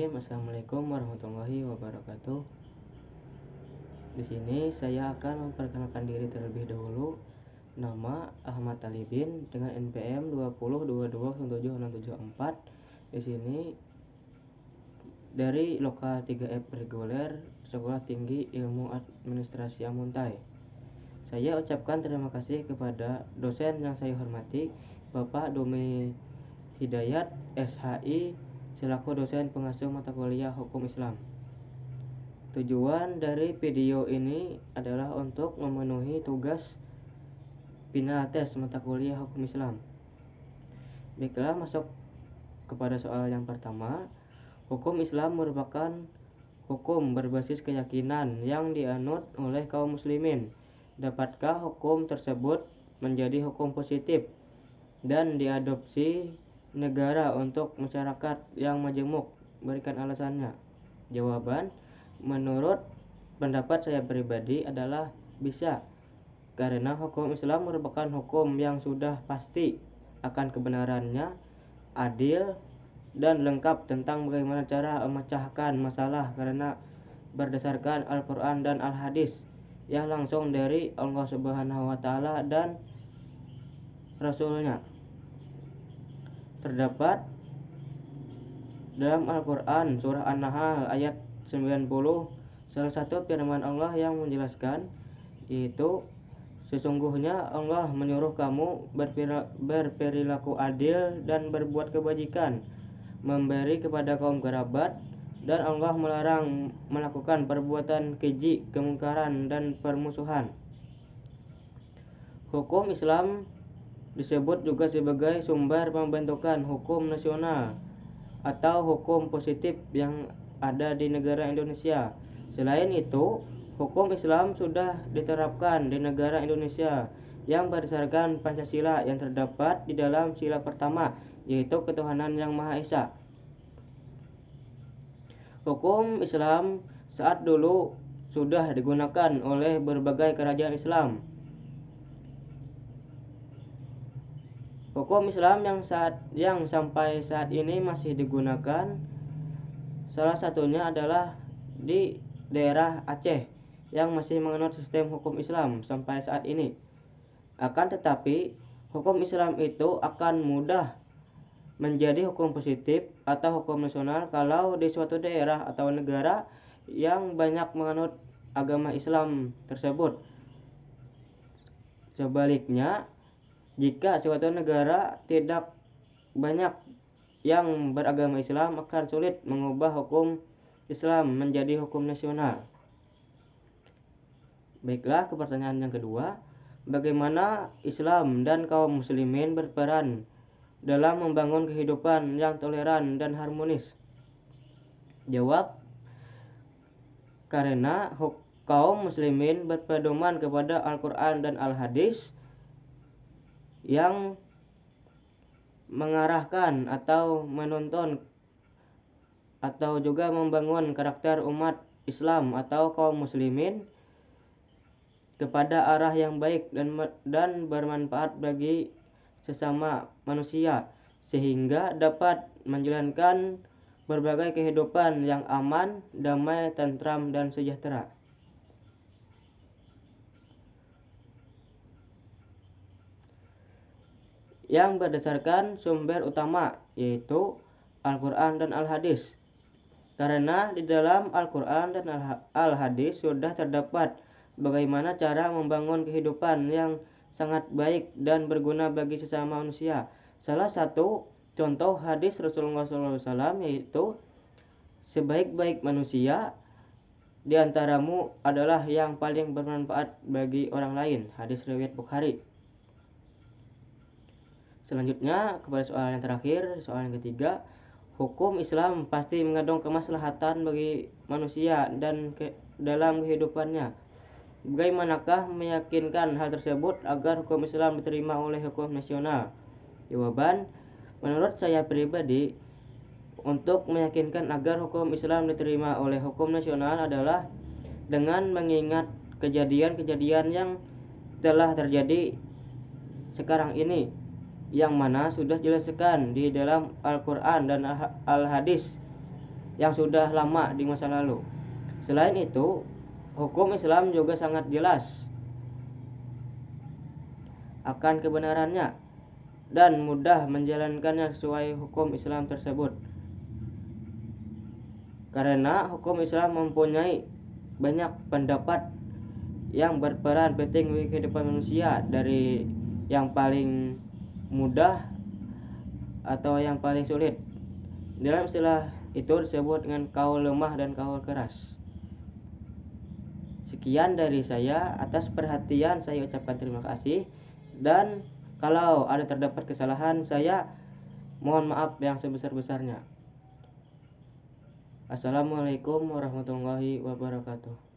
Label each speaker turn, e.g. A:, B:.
A: Bismillahirrahmanirrahim. Assalamualaikum warahmatullahi wabarakatuh. Di sini saya akan memperkenalkan diri terlebih dahulu. Nama Ahmad Talibin dengan NPM 20220774. Di sini dari lokal 3F reguler Sekolah Tinggi Ilmu Administrasi Amuntai. Saya ucapkan terima kasih kepada dosen yang saya hormati, Bapak Domi Hidayat SHI selaku dosen pengasuh mata kuliah Hukum Islam. Tujuan dari video ini adalah untuk memenuhi tugas final tes mata kuliah Hukum Islam. Baiklah, masuk kepada soal yang pertama. Hukum Islam merupakan hukum berbasis keyakinan yang dianut oleh kaum muslimin. Dapatkah hukum tersebut menjadi hukum positif dan diadopsi negara untuk masyarakat yang majemuk? Berikan alasannya. Jawaban, menurut pendapat saya pribadi adalah bisa, karena hukum Islam merupakan hukum yang sudah pasti akan kebenarannya, adil dan lengkap tentang bagaimana cara memecahkan masalah karena berdasarkan Al-Quran dan Al-Hadis yang langsung dari Allah Subhanahu wa Ta'ala dan Rasulnya. Terdapat dalam Al-Quran surah An-Nahl ayat 90 salah satu firman Allah yang menjelaskan, yaitu sesungguhnya Allah menyuruh kamu berperilaku adil dan berbuat kebajikan, memberi kepada kaum kerabat, dan Allah melarang melakukan perbuatan keji, kemungkaran, dan permusuhan. Hukum Islam disebut juga sebagai sumber pembentukan hukum nasional atau hukum positif yang ada di negara Indonesia. Selain itu, hukum Islam sudah diterapkan di negara Indonesia yang berdasarkan Pancasila yang terdapat di dalam sila pertama, yaitu ketuhanan yang Maha Esa. Hukum Islam saat dulu sudah digunakan oleh berbagai kerajaan Islam. Hukum Islam yang sampai saat ini masih digunakan, salah satunya adalah di daerah Aceh yang masih menganut sistem hukum Islam sampai saat ini. Akan tetapi, hukum Islam itu akan mudah menjadi hukum positif atau hukum nasional kalau di suatu daerah atau negara yang banyak menganut agama Islam tersebut. Sebaliknya, jika suatu negara tidak banyak yang beragama Islam, akan sulit mengubah hukum Islam menjadi hukum nasional. Baiklah, ke pertanyaan yang kedua. Bagaimana Islam dan kaum muslimin berperan dalam membangun kehidupan yang toleran dan harmonis? Jawab, karena kaum muslimin berpedoman kepada Al-Quran dan Al-Hadis yang mengarahkan atau menuntun atau juga membangun karakter umat Islam atau kaum muslimin kepada arah yang baik dan bermanfaat bagi sesama manusia, sehingga dapat menjalankan berbagai kehidupan yang aman, damai, tentram, dan sejahtera. Yang berdasarkan sumber utama, yaitu Al-Quran dan Al-Hadis. Karena di dalam Al-Quran dan Al-Hadis sudah terdapat bagaimana cara membangun kehidupan yang sangat baik dan berguna bagi sesama manusia. Salah satu contoh hadis Rasulullah SAW yaitu, sebaik-baik manusia di antaramu adalah yang paling bermanfaat bagi orang lain. Hadis riwayat Bukhari. Selanjutnya kepada soal yang terakhir, soal yang ketiga. Hukum Islam pasti mengandung kemaslahatan bagi manusia dan dalam kehidupannya. Bagaimanakah meyakinkan hal tersebut agar hukum Islam diterima oleh hukum nasional? Jawaban, menurut saya pribadi, untuk meyakinkan agar hukum Islam diterima oleh hukum nasional adalah dengan mengingat kejadian-kejadian yang telah terjadi sekarang ini, yang mana sudah dijelaskan di dalam Al-Quran dan Al-Hadis yang sudah lama di masa lalu. Selain itu, hukum Islam juga sangat jelas akan kebenarannya dan mudah menjalankannya sesuai hukum Islam tersebut. Karena hukum Islam mempunyai banyak pendapat yang berperan penting bagi kehidupan manusia, dari yang paling mudah atau yang paling sulit. Dalam istilah itu disebut dengan kaul lemah dan kaul keras. Sekian dari saya. Atas perhatian saya ucapkan terima kasih, dan kalau ada terdapat kesalahan saya mohon maaf yang sebesar-besarnya. Assalamualaikum warahmatullahi wabarakatuh.